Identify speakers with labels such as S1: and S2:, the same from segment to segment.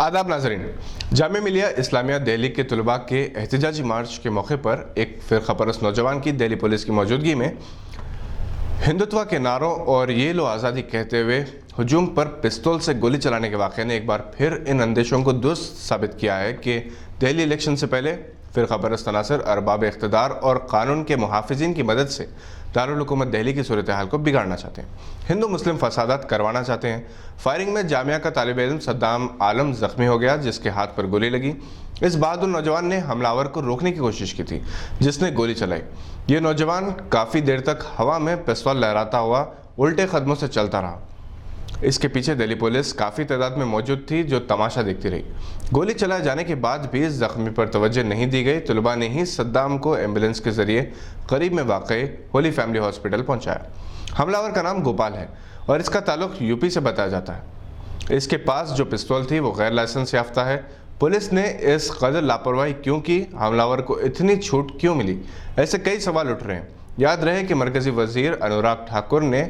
S1: आदाब नाज़रीन। जामिया मिलिया इस्लामिया दिल्ली के तलबा के एहतजाजी मार्च के मौके पर एक फ़िरक़ा परस्त नौजवान की दिल्ली पुलिस की मौजूदगी में हिंदुत्व के नारों और ये लो आज़ादी कहते हुए हजूम पर पिस्तौल से गोली चलाने के वाक़े ने एक बार फिर इन अंदेशों को दुरुस्त साबित किया है कि दिल्ली इलेक्शन से पहले फ़िरक़ा परस्त अनासर अरबाब इक़्तिदार और कानून के मुहाफ़िज़ीन की मदद से दारुल हुकूमत दिल्ली की सूरत हाल को बिगाड़ना चाहते हैं, हिंदू मुस्लिम फसादात करवाना चाहते हैं। फायरिंग में जामिया का तालिब इल्म सद्दाम आलम ज़ख्मी हो गया, जिसके हाथ पर गोली लगी। इस बहादुर नौजवान ने हमलावर को रोकने की कोशिश की थी, जिसने गोली चलाई। ये नौजवान काफ़ी देर तक हवा में पिस्तौल लहराता हुआ उल्टे कदमों से चलता रहा। इसके पीछे दिल्ली पुलिस काफ़ी तादाद में मौजूद थी, जो तमाशा देखती रही। गोली चलाए जाने के बाद भी ज़ख्मी पर तवज्जो नहीं दी गई। तलबा ने ही सद्दाम को एम्बुलेंस के ज़रिए करीब में वाक़ई होली फैमिली हॉस्पिटल पहुंचाया। हमलावर का नाम गोपाल है और इसका ताल्लुक़ यूपी से बताया जाता है। इसके पास जो पिस्तौल थी वो गैर लाइसेंस याफ्ता है। पुलिस ने इस कदर लापरवाही क्यों की? हमलावर को इतनी छूट क्यों मिली? ऐसे कई सवाल उठ रहे हैं। याद रहे कि मरकज़ी वज़ीर अनुराग ठाकुर ने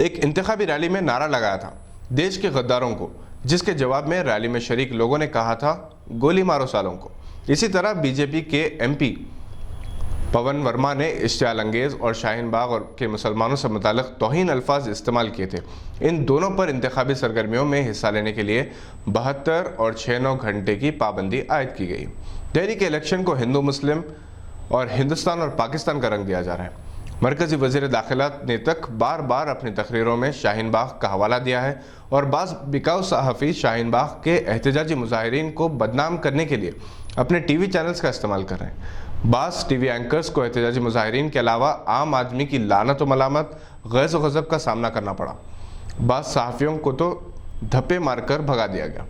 S1: एक इंतखाबी रैली में नारा लगाया था, देश के गद्दारों को, जिसके जवाब में रैली में शरीक लोगों ने कहा था, गोली मारो सालों को। इसी तरह बीजेपी के एमपी पवन वर्मा ने इश्तियाल अंगेज़ और शाहीन बाग के मुसलमानों से मुताल्लिक़ तौहीन अल्फाज इस्तेमाल किए थे। इन दोनों पर इंतखाबी सरगर्मियों में हिस्सा लेने के लिए 72 और 6-9 घंटे की पाबंदी आयद की गई। दिल्ली के इलेक्शन को हिंदू मुस्लिम और हिंदुस्तान और पाकिस्तान का रंग दिया जा रहा है। मरकज़ी वज़ीर दाखिला ने तक बार बार अपनी तकरीरों में शाहीन बाग का हवाला दिया है और बाज़ बिकाऊ सहाफ़ी शाहीन बाग के एहतजाजी मुज़ाहिरीन को बदनाम करने के लिए अपने टीवी चैनल्स का इस्तेमाल कर रहे हैं। बाज़ टीवी एंकर्स को एहतजाजी मुज़ाहिरीन के अलावा आम आदमी की लानत व मलामत, गैज़ व गज़ब का सामना करना पड़ा। बाज़ सहाफ़ियों को तो धप्पे मारकर भगा दिया गया।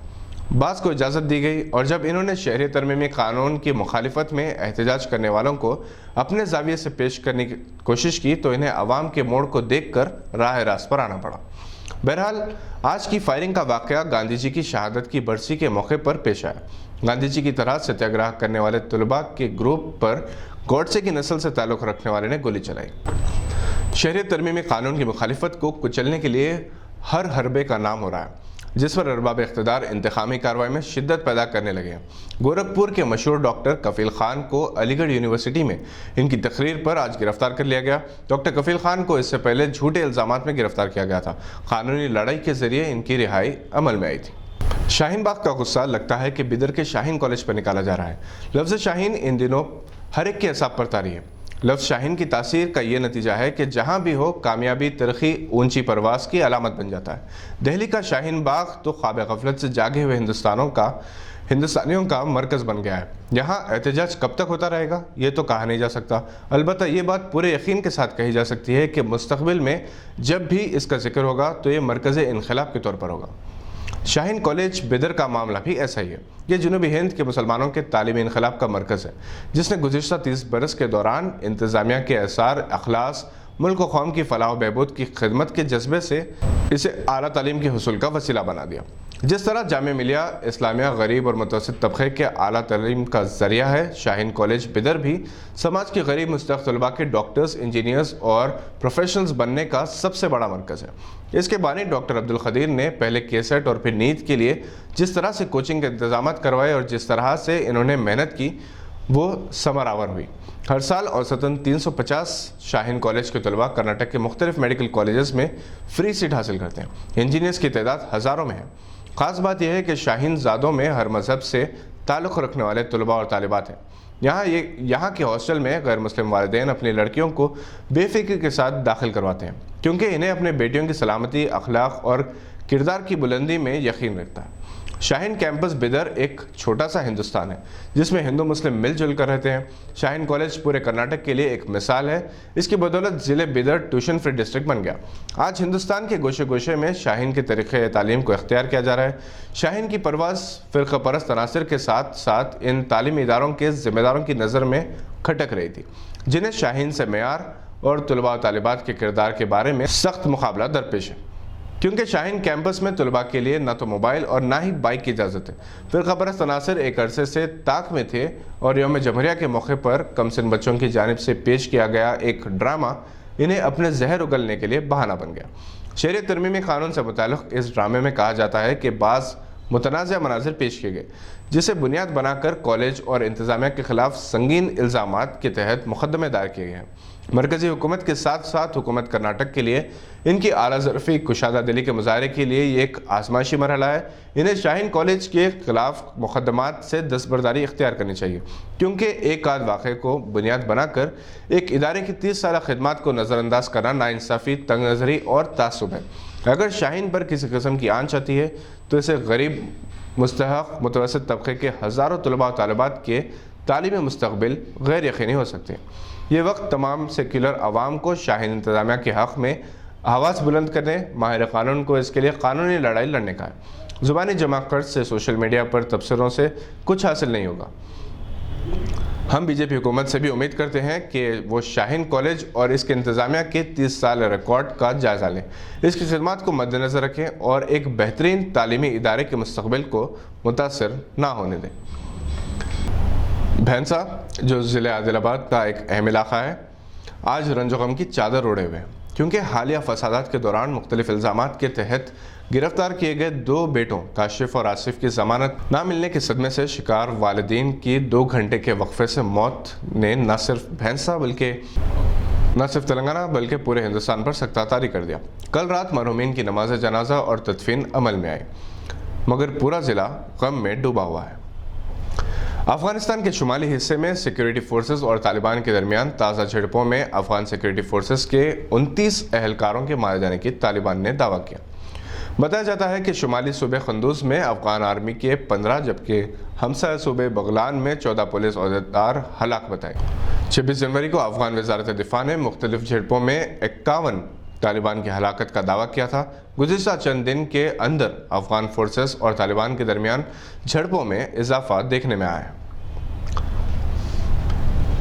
S1: बाज़ को इजाज़त दी गई और जब इन्होंने शहरी तरमीमी कानून की मुखालिफत में एहतजाज करने वालों को अपने ज़ाविये से पेश करने की कोशिश की तो इन्हें अवाम के मोड़ को देखकर राह रास्त पर आना पड़ा। बहरहाल आज की फायरिंग का वाक़या गांधी जी की शहादत की बरसी के मौके पर पेश आया। गांधी जी की तरह सत्याग्रह करने वाले तलबा के ग्रुप पर गॉडसे की नस्ल से ताल्लुक़ रखने वाले ने गोली चलाई। शहरी तरमीमी कानून की मुखालिफत को कुचलने के लिए हर हरबे का नाम हो रहा है, जिस पर अरबाब इक़्तिदार इंतखामी कार्रवाई में शिद्दत पैदा करने लगे हैं। गोरखपुर के मशहूर डॉक्टर कफील खान को अलीगढ़ यूनिवर्सिटी में इनकी तकरीर पर आज गिरफ्तार कर लिया गया। डॉक्टर कफील खान को इससे पहले झूठे इल्ज़ामात में गिरफ्तार किया गया था। कानूनी लड़ाई के जरिए इनकी रिहाई अमल में आई थी। शाहीन बाग का गुस्सा लगता है कि बिदर के शाहीन कॉलेज पर निकाला जा रहा है। लफ्ज़ शाहीन इन दिनों हर एक के असाब पर तारी है। लफ्ज़ शाहीन की तासीर का ये नतीजा है कि जहाँ भी हो कामयाबी, तरक्की, ऊंची परवास की अलामत बन जाता है। दिल्ली का शाहीन बाग तो ख्वाब गफलत से जागे हुए हिंदुस्तानियों का मरकज़ बन गया है। यहाँ एहतजाज कब तक होता रहेगा ये तो कहा नहीं जा सकता। अलबत्ता ये बात पूरे यकीन के साथ कही जा सकती है कि मुस्तक़बिल में जब भी इसका जिक्र होगा तो ये मरकज़ इनक़िलाब के तौर पर होगा। शाहीन कॉलेज बिदर का मामला भी ऐसा ही है। ये जनूबी हिंद के मुसलमानों के तालीमी इनक़िलाब का मरकज़ है, जिसने गुज़िश्ता 30 बरस के दौरान इंतज़ामिया के एसार, अखलास, मुल्क व कौम की फलाह व बहबूद की खिदमत के जज्बे से इसे आला तालीम के हुसूल का वसीला बना दिया। जिस तरह जामिया मिलिया इस्लामिया गरीब और मुतवस्सित तबक़े के आला तालीम का ज़रिया है, शाहीन कॉलेज बिदर भी समाज के गरीब मुस्तहक़ तलबा के डॉक्टर्स, इंजीनियर्स और प्रोफेशनल्स बनने का सबसे बड़ा मरकज़ है। इसके बानी डॉक्टर अब्दुल क़दीर ने पहले केसेट और फिर नीट के लिए जिस तरह से कोचिंग के इंतज़ाम करवाए और जिस तरह से इन्होंने मेहनत की वो समरावर हुई। हर साल औसतन 350 शाहीन कॉलेज के तलबा कर्नाटक के मुख्तलिफ मेडिकल कॉलेजेस में फ्री सीट हासिल करते हैं। इंजीनियर्स की तादाद हज़ारों में है। ख़ास बात यह है कि शाहीन ज़ादों में हर मज़हब से ताल्लुक़ रखने वाले तलबा और तालिबात हैं। यहाँ के हॉस्टल में गैर मुस्लिम वालिदैन अपनी लड़कियों को बेफ़िक्र के साथ दाखिल करवाते हैं, क्योंकि इन्हें अपने बेटियों की सलामती, अखलाक और किरदार की बुलंदी में यकीन रखता है। शाहीन कैंपस बिदर एक छोटा सा हिंदुस्तान है, जिसमें हिंदू मुस्लिम मिलजुल कर रहते हैं। शाहीन कॉलेज पूरे कर्नाटक के लिए एक मिसाल है। इसकी बदौलत ज़िले बिदर ट्यूशन फ्री डिस्ट्रिक्ट बन गया। आज हिंदुस्तान के गोशे गोशे में शाहीन के तरीक़े तालीम को इख्तियार किया जा रहा है। शाहीन की परवाज़ फ़िरक़ा परस्त अनासर के साथ साथ इन तालीमी इदारों के ज़िम्मेदारों की नज़र में खटक रही थी, जिन्हें शाहीन से मेयार और तलबा और तालिबात के किरदार के बारे में सख्त मुकाबला दरपेश है। क्योंकि शाहीन कैंपस में तलबा के लिए ना तो मोबाइल और ना ही बाइक की इजाज़त है। फ़िरक़ा परस्त अनासर एक अरसे से ताक में थे और यौम जमहूरिया के मौके पर कमसिन बच्चों की जानिब से पेश किया गया एक ड्रामा انہیں اپنے زہر اگلنے کے لیے بہانہ بن گیا۔ شہریت ترمیمی قانون سے متعلق اس ڈرامے میں کہا جاتا ہے کہ بعض متنازع مناظر پیش کیے گئے جسے بنیاد بنا کر کالج اور انتظامیہ کے خلاف سنگین الزامات کے تحت مقدمے دائر کیے گئے ہیں۔ مرکزی حکومت کے ساتھ ساتھ حکومت کرناٹک کے لیے ان کی اعلیٰ ظرفی کشادہ دلی کے مظاہرے کے لیے یہ ایک آزمائشی مرحلہ ہے۔ انہیں شاہین کالج کے خلاف مقدمات سے دستبرداری اختیار کرنی چاہیے، کیونکہ ایک آدھ واقعے کو بنیاد بنا کر ایک ادارے کی 30 سالہ خدمات کو نظر انداز کرنا ناانصافی، تنگ نظری اور تعصب ہے۔ اگر شاہین پر کسی قسم کی آنچ آتی ہے تو اسے غریب، مستحق، متوسط طبقے کے ہزاروں طلباء و طالبات کے تعلیمی مستقبل غیر یقینی ہو سکتے ہیں۔ یہ وقت تمام سیکولر عوام کو شاہین انتظامیہ کے حق میں آواز بلند کرنے، ماہر قانون کو اس کے لیے قانونی لڑائی لڑنے کا ہے۔ زبانی جمع سے سوشل میڈیا پر تبصروں سے کچھ حاصل نہیں ہوگا۔ ہم بی جے پی حکومت سے بھی امید کرتے ہیں کہ وہ شاہین کالج اور اس کے انتظامیہ کے 30 سال ریکارڈ کا جائزہ لیں، اس کی خدمات کو مد نظر رکھیں اور ایک بہترین تعلیمی ادارے کے مستقبل کو متاثر نہ ہونے دیں۔ بھینسا، جو ضلع عادل آباد کا ایک اہم علاقہ ہے، آج رنج و غم کی چادر اوڑھے ہوئے ہیں، کیونکہ حالیہ فسادات کے دوران مختلف الزامات کے تحت گرفتار کیے گئے 2 بیٹوں کاشف اور آصف کی ضمانت نہ ملنے کے صدمے سے شکار والدین کی 2 گھنٹے کے وقفے سے موت نے نہ صرف بھینسا نہ صرف تلنگانہ بلکہ پورے ہندوستان پر سخت طاری کر دیا۔ کل رات مرحومین کی نماز جنازہ اور تدفین عمل میں آئی، مگر پورا ضلع غم میں ڈوبا ہوا ہے۔ افغانستان کے شمالی حصے میں سیکیورٹی فورسز اور طالبان کے درمیان تازہ جھڑپوں میں افغان سیکیورٹی فورسز کے 29 اہلکاروں کے مارے جانے کی طالبان نے دعویٰ کیا۔ بتایا جاتا ہے کہ شمالی صوبے قندوز میں افغان آرمی کے 15 جبکہ ہمسایہ صوبے بغلان میں 14 پولیس عہدیدار ہلاک بتائے۔ 26 جنوری کو افغان وزارت دفاع نے مختلف جھڑپوں میں 51 طالبان کی ہلاکت کا دعویٰ کیا تھا۔ گزشتہ چند دن کے اندر افغان فورسز اور طالبان کے درمیان جھڑپوں میں اضافہ دیکھنے میں آیا ہے۔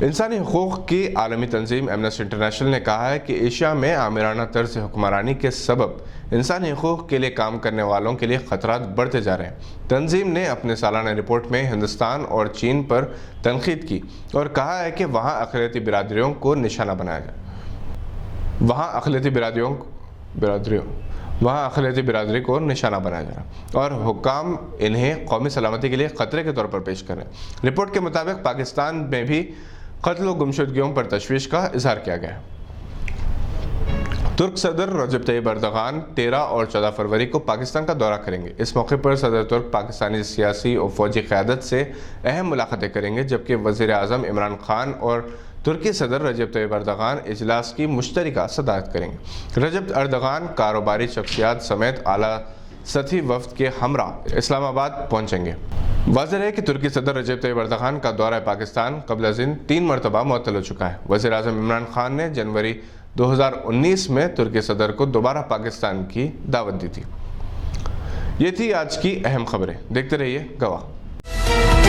S1: انسانی حقوق کی عالمی تنظیم ایمنسٹی انٹرنیشنل نے کہا ہے کہ ایشیا میں آمرانہ طرز حکمرانی کے سبب انسانی حقوق کے لیے کام کرنے والوں کے لیے خطرات بڑھتے جا رہے ہیں۔ تنظیم نے اپنے سالانہ رپورٹ میں ہندوستان اور چین پر تنقید کی اور کہا ہے کہ وہاں اقلیتی برادریوں کو نشانہ بنایا جائے۔ وہاں اقلیتی برادری کو نشانہ بنایا جا رہا اور حکام انہیں قومی سلامتی کے لیے خطرے کے طور پر پیش کر رہے ہیں۔ رپورٹ کے مطابق پاکستان میں بھی قتل و گمشدگیوں پر تشویش کا اظہار کیا گیا ہے۔ ترک صدر رجب طیب اردغان 13 اور 14 فروری کو پاکستان کا دورہ کریں گے۔ اس موقع پر صدر ترک پاکستانی سیاسی اور فوجی قیادت سے اہم ملاقاتیں کریں گے، جبکہ وزیر اعظم عمران خان اور ترکی صدر رجب طیب اردغان اجلاس کی مشترکہ صدارت کریں گے۔ رجب اردغان کاروباری شخصیات سمیت اعلیٰ سطحی وفد کے ہمراہ اسلام آباد پہنچیں گے۔ واضح ہے کہ ترکی صدر رجب طیب اردغان کا دورہ پاکستان قبل ازیں 3 مرتبہ معطل ہو چکا ہے۔ وزیر اعظم عمران خان نے جنوری 2019 میں ترکی صدر کو دوبارہ پاکستان کی دعوت دی تھی۔ یہ تھی آج کی اہم خبریں۔ دیکھتے رہیے گواہ۔